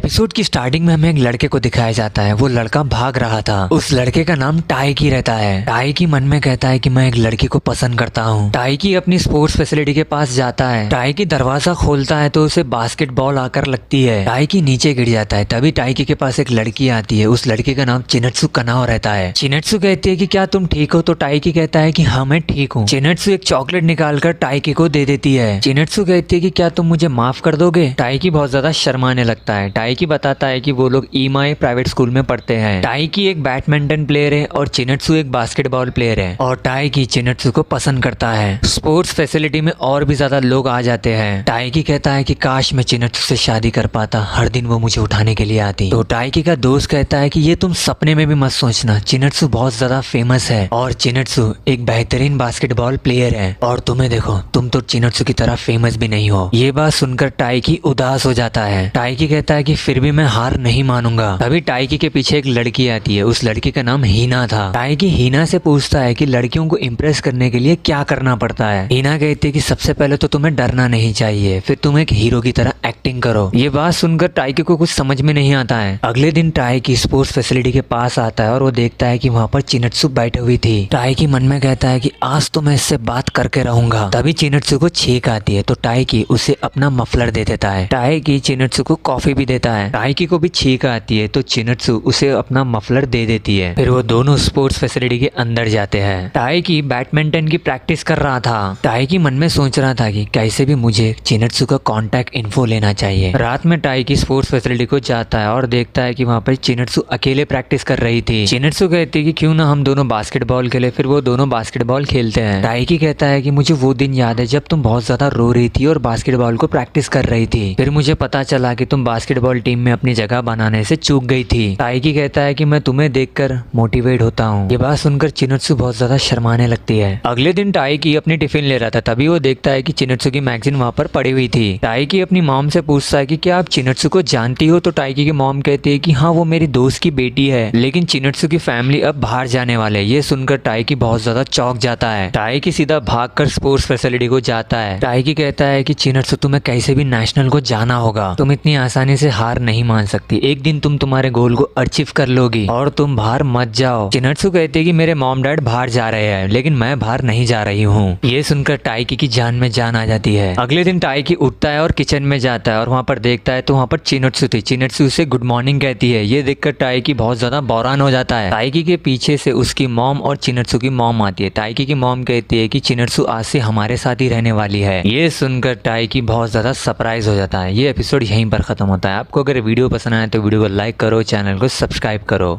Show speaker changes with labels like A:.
A: Episode की starting में हमें एक लड़के को दिखाया जाता है। वो लड़का भाग रहा था। उस लड़के का नाम टाइकी रहता है। टाइकी मन में कहता है कि मैं एक लड़की को पसंद करता हूँ। टाइकी अपनी स्पोर्ट्स फैसिलिटी के पास जाता है। टाइकी दरवाजा खोलता है तो उसे बास्केटबॉल आकर लगती है। टाइकी नीचे गिर जाता है। तभी टाइकी के पास एक लड़की आती है। उस लड़के का नाम चिनत्सु कनाओ रहता है। चिनत्सु कहती है कि क्या तुम ठीक हो? तो टाइकी कहता है कि हाँ मैं ठीक हूँ। चिनत्सु एक चॉकलेट निकालकर टाइकी को दे देती है। चिनत्सु कहती है कि क्या तुम मुझे माफ कर दोगे? टाइकी बहुत ज्यादा शर्माने लगता है। टाइकी बताता है कि वो लोग ईमाई प्राइवेट स्कूल में पढ़ते हैं। टाइकी एक बैडमिंटन प्लेयर है और चिनत्सु एक बास्केटबॉल प्लेयर है और टाइकी चिनत्सु को पसंद करता है। स्पोर्ट्स फैसिलिटी में और भी ज्यादा लोग आ जाते हैं। टाइकी कहता है कि काश मैं चिनत्सु से शादी कर पाता, हर दिन वो मुझे उठाने के लिए आती। तो टाइकी का दोस्त कहता है कि ये तुम सपने में भी मत सोचना, चिनत्सु बहुत ज्यादा फेमस है और चिनत्सु एक बेहतरीन बास्केटबॉल प्लेयर है और तुम्हें देखो, तुम तो चिनत्सु की तरह फेमस भी नहीं हो। ये बात सुनकर टाइकी उदास हो जाता है। टाइकी कहता है कि फिर भी मैं हार नहीं मानूंगा। तभी टाइकी के पीछे एक लड़की आती है। उस लड़की का नाम हीना था। टाइकी हीना से पूछता है कि लड़कियों को इम्प्रेस करने के लिए क्या करना पड़ता है। हीना कहती है कि सबसे पहले तो तुम्हें डरना नहीं चाहिए, फिर तुम एक हीरो की तरह एक्टिंग करो। ये बात सुनकर टाइकी को कुछ समझ में नहीं आता है। अगले दिन टाइकी स्पोर्ट्स फैसिलिटी के पास आता है और वो देखता है कि वहाँ पर चिनत्सु बैठे हुई थी। टाइकी मन में कहता है कि आज तो मैं इससे बात करके रहूंगा। तभी चिनत्सु को छींक आती है तो टाइकी उसे अपना मफलर दे देता है। टाइकी चिनत्सु को कॉफी भी देता है। टाइकी को भी छींक आती है तो चिनत्सु उसे अपना मफलर दे देती है। फिर वो दोनों स्पोर्ट्स फैसिलिटी के अंदर जाते हैं। टाइकी बैडमिंटन की प्रैक्टिस कर रहा था। टाइकी मन में सोच रहा था कि कैसे भी मुझे चिनत्सु का कांटेक्ट इन्फो लेना चाहिए। रात में टाइकी स्पोर्ट्स फैसिलिटी को जाता है और देखता है कि वहाँ पर चिनत्सु अकेले प्रैक्टिस कर रही थी। चिनत्सु कहती है कि क्यों ना हम दोनों बास्केटबॉल खेले। फिर वो दोनों बास्केटबॉल खेलते हैं। टाइकी कहता है कि मुझे वो दिन याद है जब तुम बहुत ज्यादा रो रही थी और बास्केटबॉल को प्रैक्टिस कर रही थी। फिर मुझे पता चला कि तुम बास्केटबॉल टीम में अपनी जगह बनाने से चूक गई थी। टाइकी कहता है कि मैं तुम्हें देखकर मोटिवेट होता हूँ। ये बात सुनकर चिनत्सु बहुत ज्यादा शर्माने लगती है। अगले दिन टाइकी अपनी टिफिन ले रहा था। तभी वो देखता है कि चिनत्सु की मैगजीन वहाँ पर पड़ी हुई थी। टाइकी अपनी मॉम से पूछता है कि क्या आप चिनत्सु को जानती हो? तो टाइकी की मॉम कहती है कि हाँ वो मेरी दोस्त की बेटी है, लेकिन चिनत्सु की फैमिली अब बाहर जाने वाले। ये सुनकर टाइकी बहुत ज्यादा चौंक जाता है। टाइकी सीधा भागकर स्पोर्ट्स फैसिलिटी को जाता है। टाइकी कहता है कि चिनत्सु तुम्हें कैसे भी नेशनल को जाना होगा, तुम इतनी आसानी से हार नहीं मान सकती। एक दिन तुम तुम्हारे गोल को अचीव कर लोगी और तुम बाहर मत जाओ। चिनत्सु कहती है कि मेरे मॉम डैड बाहर जा रहे हैं लेकिन मैं बाहर नहीं जा रही हूँ। ये सुनकर टाइकी की जान में जान आ जाती है। अगले दिन टाइकी उठता है और किचन में जाता है और वहाँ पर देखता है तो वहाँ पर चिनत्सु थी। चिनत्सु उसे गुड मॉर्निंग कहती है। ये देखकर टाइकी बहुत ज्यादा बौरान हो जाता है। टाइकी के पीछे से उसकी मॉम और चिनत्सु की मॉम आती है। टाइकी की मॉम कहती है कि चिनत्सु आज से हमारे साथ ही रहने वाली है। ये सुनकर टाइकी बहुत ज्यादा सरप्राइज हो जाता है। ये एपिसोड यहीं पर खत्म होता है। आपको अगर वीडियो पसंद आए तो वीडियो को लाइक करो, चैनल को सब्सक्राइब करो।